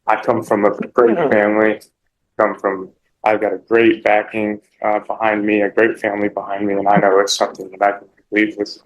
I come from a great family. I've got a great backing behind me, a great family behind me, and I know it's something that I can complete with.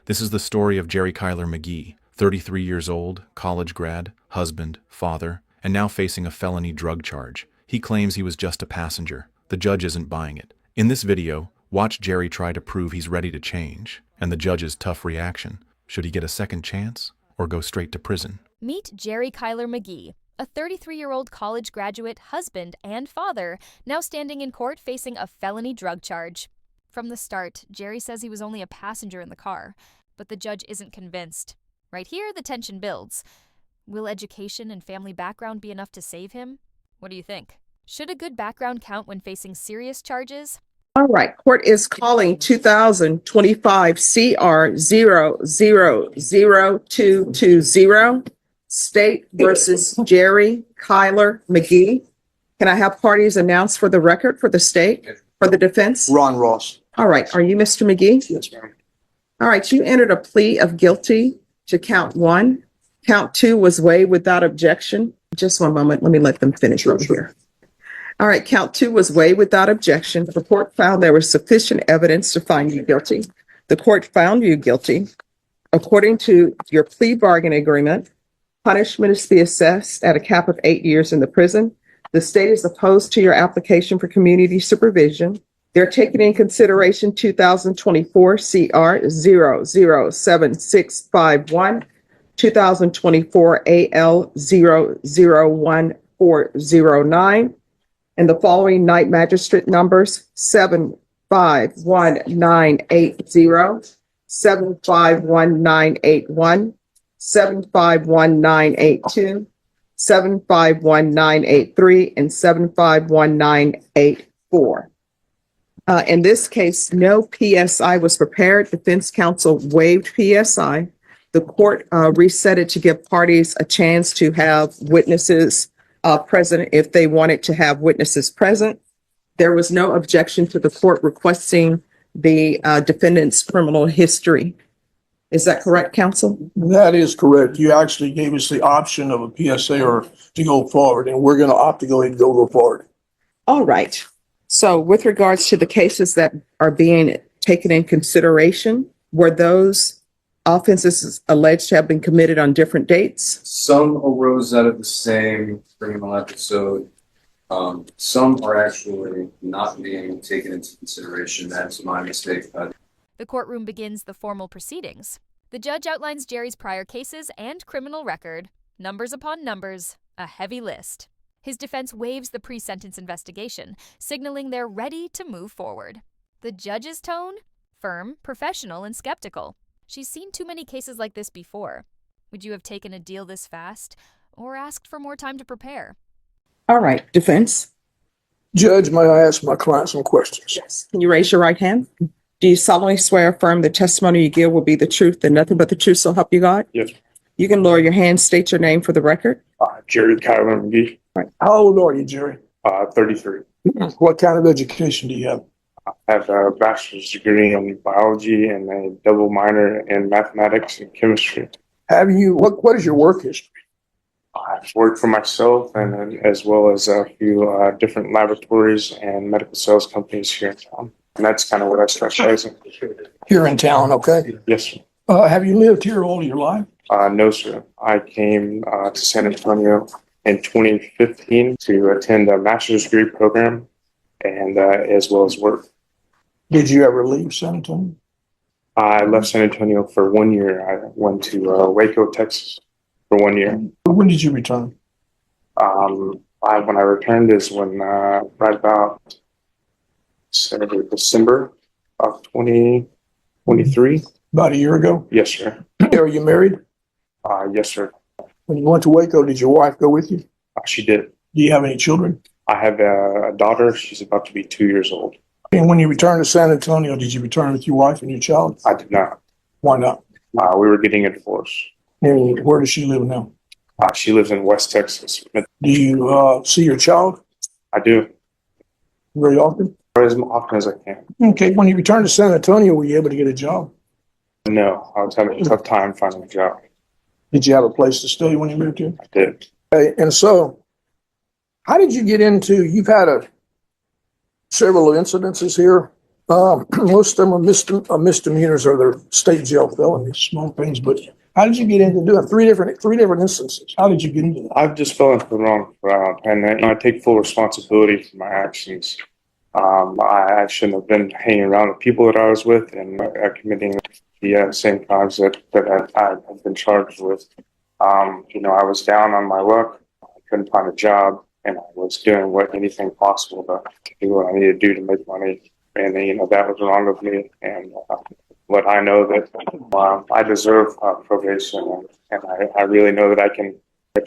This is the story of Jerry Kyler McGee, 33 years old, college grad, husband, father, and now facing a felony drug charge. He claims he was just a passenger. The judge isn't buying it. In this video, watch Jerry try to prove he's ready to change, and the judge's tough reaction. Should he get a second chance or go straight to prison? Meet Jerry Kyler McGee, a 33-year-old college graduate, husband, and father, now standing in court facing a felony drug charge. From the start, Jerry says he was only a passenger in the car, but the judge isn't convinced. Right here, the tension builds. Will education and family background be enough to save him? What do you think? Should a good background count when facing serious charges? All right, court is calling 2025 CR 000220, State versus Jerry Kyler McGee. Can I have parties announced for the record for the state, for the defense? Ron Ross. All right, are you Mr. McGee? Yes, ma'am. All right, you entered a plea of guilty to count 1. Count 2 was waived without objection. Just one moment, let me let them finish over here. All right, count 2 was waived without objection. The court found there was sufficient evidence to find you guilty. The court found you guilty. According to your plea bargain agreement, punishment is to be assessed at a cap of 8 years in the prison. The state is opposed to your application for community supervision. They're taking in consideration 2024 CR 007651, 2024 AL 001409, and the following night magistrate numbers: 751980, 751981, 751982, 751983, and 751984. In this case, no PSI was prepared. Defense counsel waived PSI. The court reset it to give parties a chance to have witnesses present if they wanted to have witnesses present. There was no objection to the court requesting the defendant's criminal history. Is that correct, counsel? That is correct. You actually gave us the option of a PSA or to go forward, and we're going to opt to go ahead and go forward. All right. So with regards to the cases that are being taken in consideration, were those offenses alleged to have been committed on different dates? Some arose out of the same criminal episode. Some are actually not being taken into consideration. That's my mistake. The courtroom begins the formal proceedings. The judge outlines Jerry's prior cases and criminal record. Numbers upon numbers, a heavy list. His defense waives the pre-sentence investigation, signaling they're ready to move forward. The judge's tone? Firm, professional, and skeptical. She's seen too many cases like this before. Would you have taken a deal this fast, or asked for more time to prepare? All right, defense. Judge, may I ask my client some questions? Yes. Can you raise your right hand? Do you solemnly swear or affirm the testimony you give will be the truth and nothing but the truth, so help you God? Yes. You can lower your hand, state your name for the record. Jerry Kyler McGee. Right. How old are you, Jerry? 33. What kind of education do you have? I have a bachelor's degree in biology and a double minor in mathematics and chemistry. Have you, what is your work history? I've worked for myself and as well as a few different laboratories and medical sales companies here in town. And that's kind of what I specialize in. Here in town, okay? Yes, sir. Have you lived here all your life? No, sir. I came to San Antonio in 2015 to attend a master's degree program and as well as work. Did you ever leave San Antonio? I left San Antonio for 1 year. I went to Waco, Texas for 1 year. When did you return? When I returned is when right about December of 2023. About a year ago? Yes, sir. Are you married? Yes, sir. When you went to Waco, did your wife go with you? She did. Do you have any children? I have a daughter. She's about to be 2 years old. And when you returned to San Antonio, did you return with your wife and your child? I did not. Why not? We were getting a divorce. And where does she live now? She lives in West Texas. Do you see your child? I do. Very often? As often as I can. Okay. When you returned to San Antonio, were you able to get a job? No, I was having a tough time finding a job. Did you have a place to stay when you moved here? I did. Okay, and so how did you get into, you've had several incidences here. Most of them are misdemeanors or they're state jail felonies, small things, but how did you get into doing three different instances? How did you get into that? I've just fell into the wrong crowd, and I take full responsibility for my actions. I shouldn't have been hanging around the people that I was with and committing the same crimes that I've been charged with. I was down on my luck. I couldn't find a job, and I was doing anything possible to do what I needed to do to make money. And that was wrong of me. And what I know that I deserve probation, and I really know that I can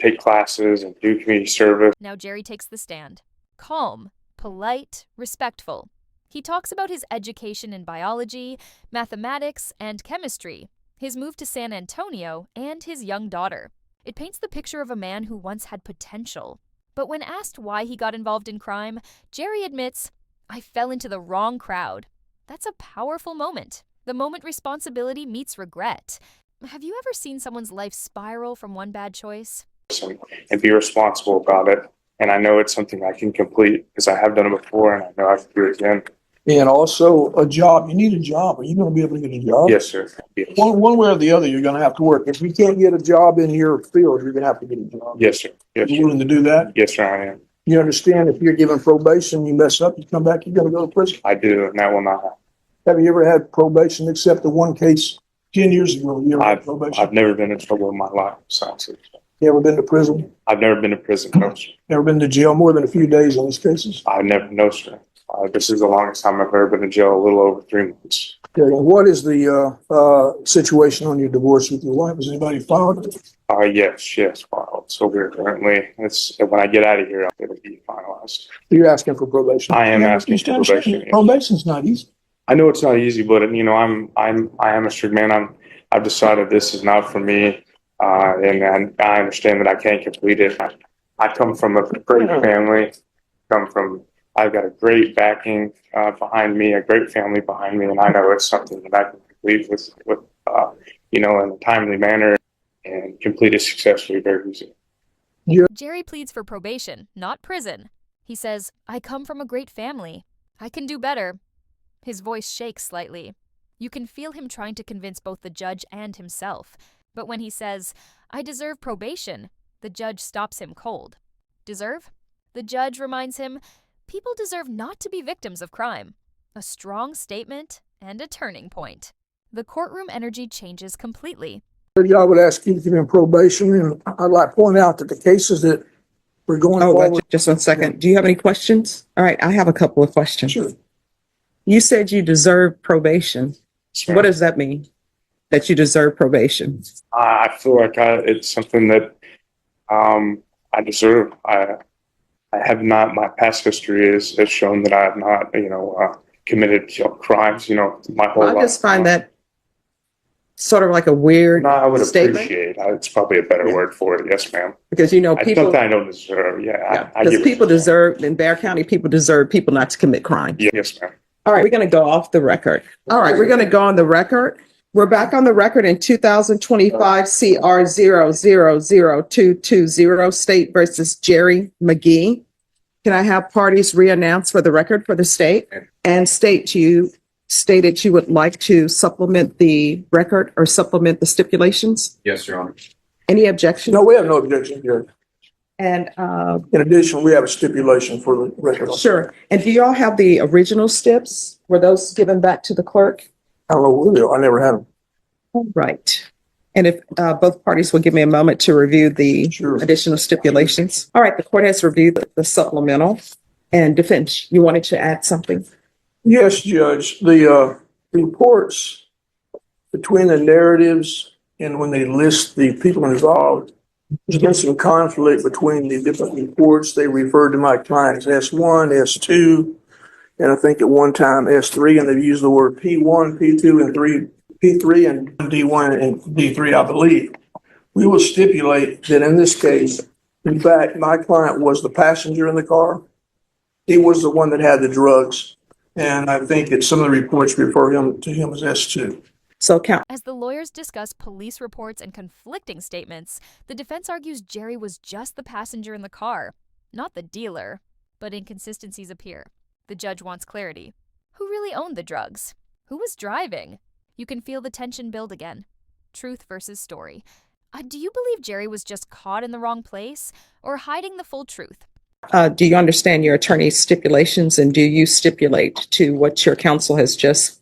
take classes and do community service. Now Jerry takes the stand. Calm, polite, respectful. He talks about his education in biology, mathematics, and chemistry, his move to San Antonio, and his young daughter. It paints the picture of a man who once had potential. But when asked why he got involved in crime, Jerry admits, "I fell into the wrong crowd." That's a powerful moment. The moment responsibility meets regret. Have you ever seen someone's life spiral from one bad choice? And be responsible about it. And I know it's something I can complete because I have done it before, and I know I can do it again. And also a job. You need a job. Are you going to be able to get a job? Yes, sir. Yes, One way or the other, you're going to have to work. If you can't get a job in your field, you're going to have to get a job. yes, sir. Yes, You sir. willing to do that? Yes, sir, I am. You understand if you're given probation, you mess up, you come back, you're going to go to prison. I do, and that will not happen. Have you ever had probation except the one case 10 years ago? You ever had probation? I've never been in trouble in my life since. You ever been to prison? I've never been to prison, no, sir. Never been to jail more than a few days in these cases? No, sir. This is the longest time I've ever been in jail, a little over 3 months. Okay, and what is the situation on your divorce with your wife? Has anybody filed it? Yes, filed. So we're currently, when I get out of here, it'll be finalized. You're asking for probation. I am Yeah, asking you for understand, probation, yes. Probation's not easy. I know it's not easy, but I am a strict man. I've decided this is not for me, and I understand that I can't complete it. I come from a great family. I've got a great backing behind me, a great family behind me, and I know it's something that I can complete with in a timely manner and complete it successfully very easily. Jerry pleads for probation, not prison. He says, "I come from a great family. I can do better." His voice shakes slightly. You can feel him trying to convince both the judge and himself. But when he says, "I deserve probation," the judge stops him cold. Deserve? The judge reminds him, people deserve not to be victims of crime. A strong statement and a turning point. The courtroom energy changes completely. I would ask you to give him probation, and I'd like to point out that the cases that we're going forward. Just 1 second. Do you have any questions? All right, I have a couple of questions. Sure. You said you deserve probation. So What does that mean? That you deserve probation? I feel like it's something that I deserve. I have not. My past history has shown that I have not, committed crimes. My whole life. I just find that sort of like a weird No, I would statement. appreciate. It's probably a better word for it. Yes, ma'am. Because It's people, something I don't deserve. Yeah, I because give it people to you. deserve, in Bear County, people deserve people not to commit crime. Yes, ma'am. All right, we're going to go off the record. All right, we're going to go on the record. We're back on the record in 2025 CR 000220 State versus Jerry McGee. Can I have parties re-announce for the record for the state? And state, you stated you would like to supplement the record or supplement the stipulations? Yes, Your Honor. Any objection? No, we have no objection here. And In addition, we have a stipulation for the record. sure. And do y'all have the original stips? Were those given back to the clerk? I don't know what they are. I never had them. All right. And if both parties will give me a moment to review the Sure. additional stipulations. All right, the court has reviewed the supplemental. And defense, you wanted to add something? Yes, Judge. The reports between the narratives and when they list the people involved, there's been some conflict between the different reports. They referred to my client as S1, S2, and I think at one time S3, and they've used the word P1, P2, and P3, and D1 and D3, I believe. We will stipulate that in this case, in fact, my client was the passenger in the car. He was the one that had the drugs. And I think that some of the reports refer to him as S2. So count. As the lawyers discuss police reports and conflicting statements, the defense argues Jerry was just the passenger in the car, not the dealer. But inconsistencies appear. The judge wants clarity. Who really owned the drugs? Who was driving? You can feel the tension build again. Truth versus story. Do you believe Jerry was just caught in the wrong place or hiding the full truth? Do you understand your attorney's stipulations, and do you stipulate to what your counsel has just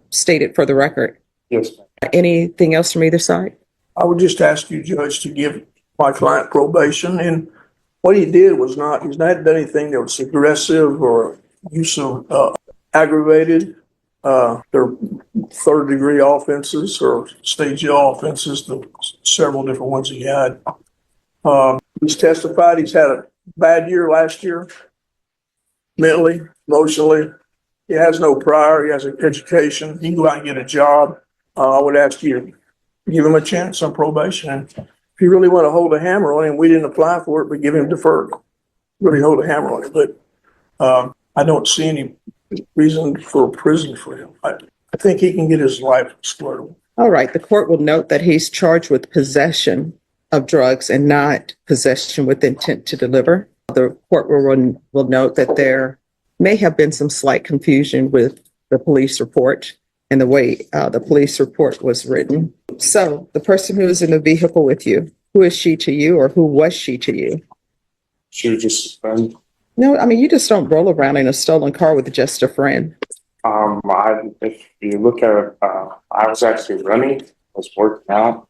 stated for the record? Yes, ma'am. Anything else from either side? I would just ask you, Judge, to give my client probation, and what he did was he's not done anything that was aggressive or use of aggravated. They're third-degree offenses or stage L offenses, the several different ones he had. He's testified he's had a bad year last year, mentally, emotionally. He has no prior. He has an education. He can go out and get a job. I would ask you to give him a chance on probation. And if you really want to hold a hammer on him, we didn't apply for it, but give him deferred. Really hold a hammer on it. But I don't see any reason for prison for him. I think he can get his life squared away. All right. The court will note that he's charged with possession of drugs and not possession with intent to deliver. The court will note that there may have been some slight confusion with the police report and the way the police report was written. So the person who is in the vehicle with you, who is she to you, or who was she to you? She was just a friend. No, I mean, you just don't roll around in a stolen car with just a friend. If you look at it, I was actually running, I was working out,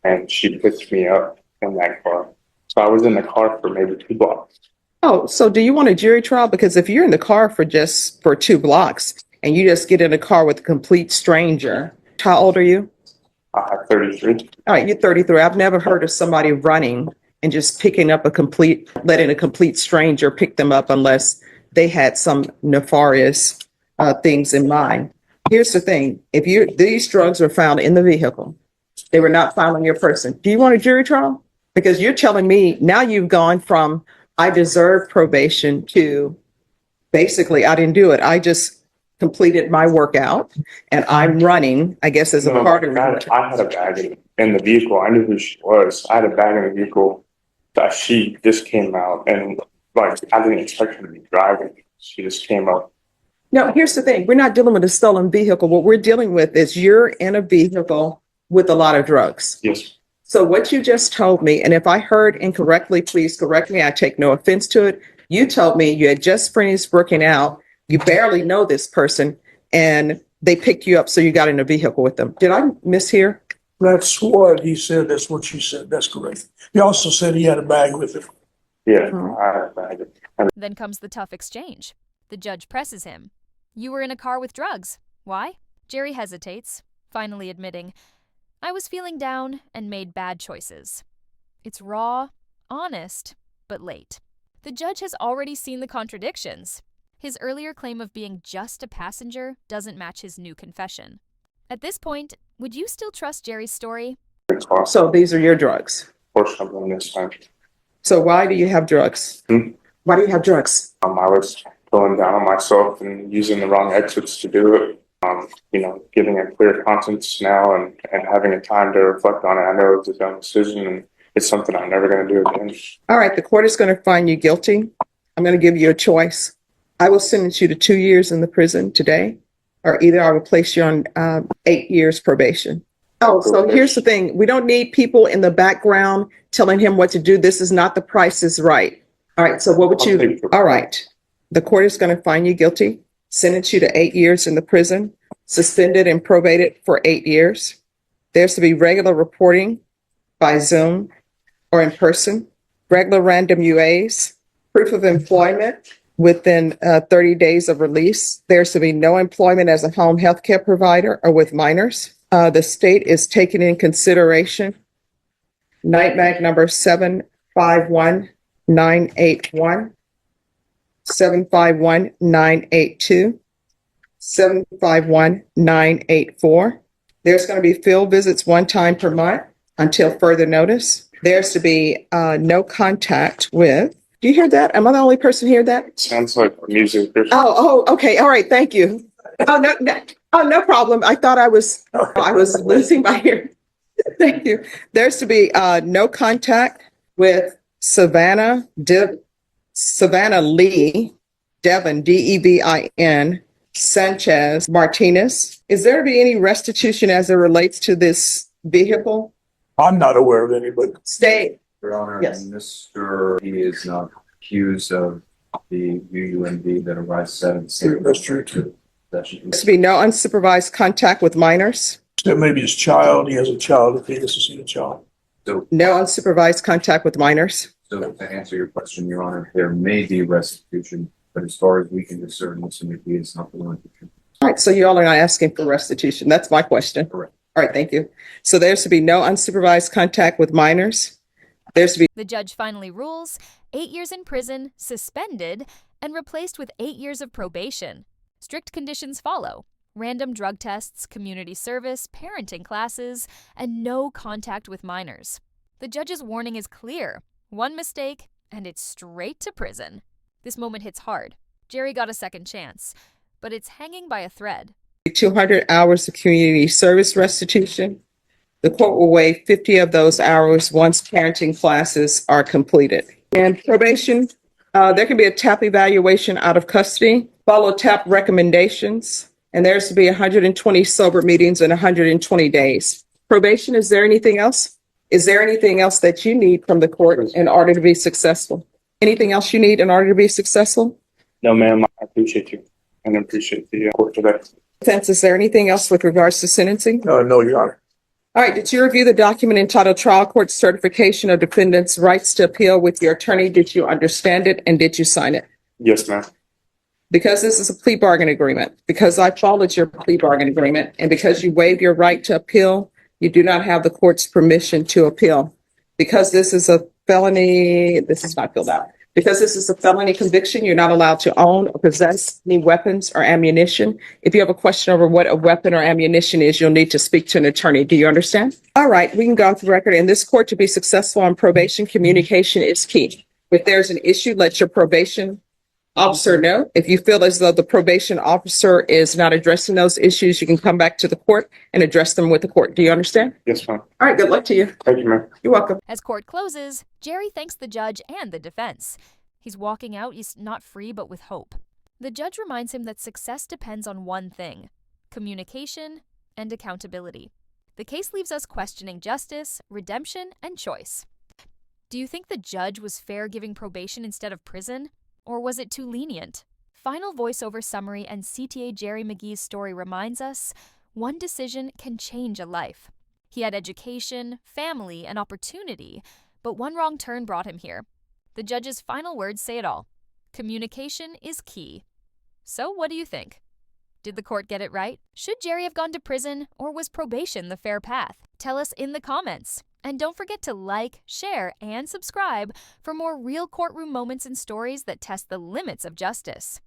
and she picked me up in that car. So I was in the car for maybe 2 blocks. Oh, so do you want a jury trial? Because if you're in the car for 2 blocks and you just get in a car with a complete stranger, how old are you? 33. All right, you're 33. I've never heard of somebody running and just letting a complete stranger pick them up unless they had some nefarious things in mind. Here's the thing. These drugs were found in the vehicle, they were not found on your person. Do you want a jury trial? Because you're telling me now you've gone from I deserve probation to basically I didn't do it. I just completed my workout and I'm running, I guess, as a part of it. I had a bag in the vehicle. I knew who she was. I had a bag in the vehicle that she just came out, and like I didn't expect her to be driving. She just came up. No, here's the thing. We're not dealing with a stolen vehicle. What we're dealing with is you're in a vehicle with a lot of drugs. Yes. So what you just told me, and if I heard incorrectly, please correct me. I take no offense to it. You told me you had just finished working out. You barely know this person, and they picked you up, so you got in a vehicle with them. Did I mishear? That's what he said. That's what you said. That's correct. He also said he had a bag with him. Yeah, I had a bag. Then comes the tough exchange. The judge presses him. You were in a car with drugs. Why? Jerry hesitates, finally admitting, I was feeling down and made bad choices. It's raw, honest, but late. The judge has already seen the contradictions. His earlier claim of being just a passenger doesn't match his new confession. At this point, would you still trust Jerry's story? So these are your drugs. Or something this time. So why do you have drugs? Why do you have drugs? I was going down on myself and using the wrong exits to do it. Getting a clear conscience now and having a time to reflect on it. I know it's a dumb decision and it's something I'm never going to do again. All right, the court is going to find you guilty. I'm going to give you a choice. I will sentence you to 2 years in the prison today, or either I will place you on 8 years probation. Oh, so here's the thing. We don't need people in the background telling him what to do. This is not The Price is Right. All right, so what would you... All right, the court is going to find you guilty, sentence you to 8 years in the prison, suspended and probated for 8 years. There's to be regular reporting by Zoom or in person, regular random UAs, proof of employment within 30 days of release. There's to be no employment as a home health care provider or with minors. The state is taking in consideration NIGHTMAG number 751981, 751982, 751984. There's going to be field visits 1 time per month until further notice. There's to be no contact with. Do you hear that? Am I the only person hear that? Sounds like music. Oh, okay. All right. Thank you. Oh, no problem. I thought I was losing my hearing. Thank you. There's to be no contact with Savannah Lee, Devin, Devin, Sanchez, Martinez. Is there to be any restitution as it relates to this vehicle? I'm not aware of any, but Stay. Your Honor, Yes. Mr. He is not accused of the UUNV that arises out of the same. that's true too. That should be. There's to be no unsupervised contact with minors. Except maybe his child, he has a child if he has to see a child. So, No unsupervised contact with minors. so to answer your question, Your Honor, there may be restitution, but as far as we can discern, Mr. McGee is not the one. All right, so you all are not asking for restitution. That's my question. Correct. All right, thank you. So there's to be no unsupervised contact with minors. There's to be The judge finally rules 8 years in prison, suspended, and replaced with 8 years of probation. Strict conditions follow: random drug tests, community service, parenting classes, and no contact with minors. The judge's warning is clear: one mistake, and it's straight to prison. This moment hits hard. Jerry got a second chance, but it's hanging by a thread. 200 hours of community service restitution. The court will waive 50 of those hours once parenting classes are completed. And probation, there can be a TAP evaluation out of custody, follow TAP recommendations, and there's to be 120 sober meetings in 120 days. Probation, is there anything else? Is there anything else that you need from the court in order to be successful? Anything else you need in order to be successful? No, ma'am, I appreciate you and appreciate the court today. Defense, is there anything else with regards to sentencing? No, Your Honor. All right, did you review the document entitled Trial Court Certification of Defendant's Rights to Appeal with your attorney? Did you understand it and did you sign it? Yes, ma'am. Because this is a plea bargain agreement, because I followed your plea bargain agreement, and because you waived your right to appeal, you do not have the court's permission to appeal. Because this is a felony, this is not filled out. Because this is a felony conviction, you're not allowed to own or possess any weapons or ammunition. If you have a question over what a weapon or ammunition is, you'll need to speak to an attorney. Do you understand? All right, we can go off the record. In this court, to be successful on probation, communication is key. If there's an issue, let your probation officer know. If you feel as though the probation officer is not addressing those issues, you can come back to the court and address them with the court. Do you understand? Yes, ma'am. All right, good luck to you. Thank you, ma'am. You're welcome. As court closes, Jerry thanks the judge and the defense. He's walking out, he's not free, but with hope. The judge reminds him that success depends on one thing: communication and accountability. The case leaves us questioning justice, redemption, and choice. Do you think the judge was fair giving probation instead of prison? Or was it too lenient? Final voiceover summary and CTA Jerry McGee's story reminds us one decision can change a life. He had education, family, and opportunity, but one wrong turn brought him here. The judge's final words say it all: communication is key. So what do you think? Did the court get it right? Should Jerry have gone to prison, or was probation the fair path? Tell us in the comments. And don't forget to like, share, and subscribe for more real courtroom moments and stories that test the limits of justice.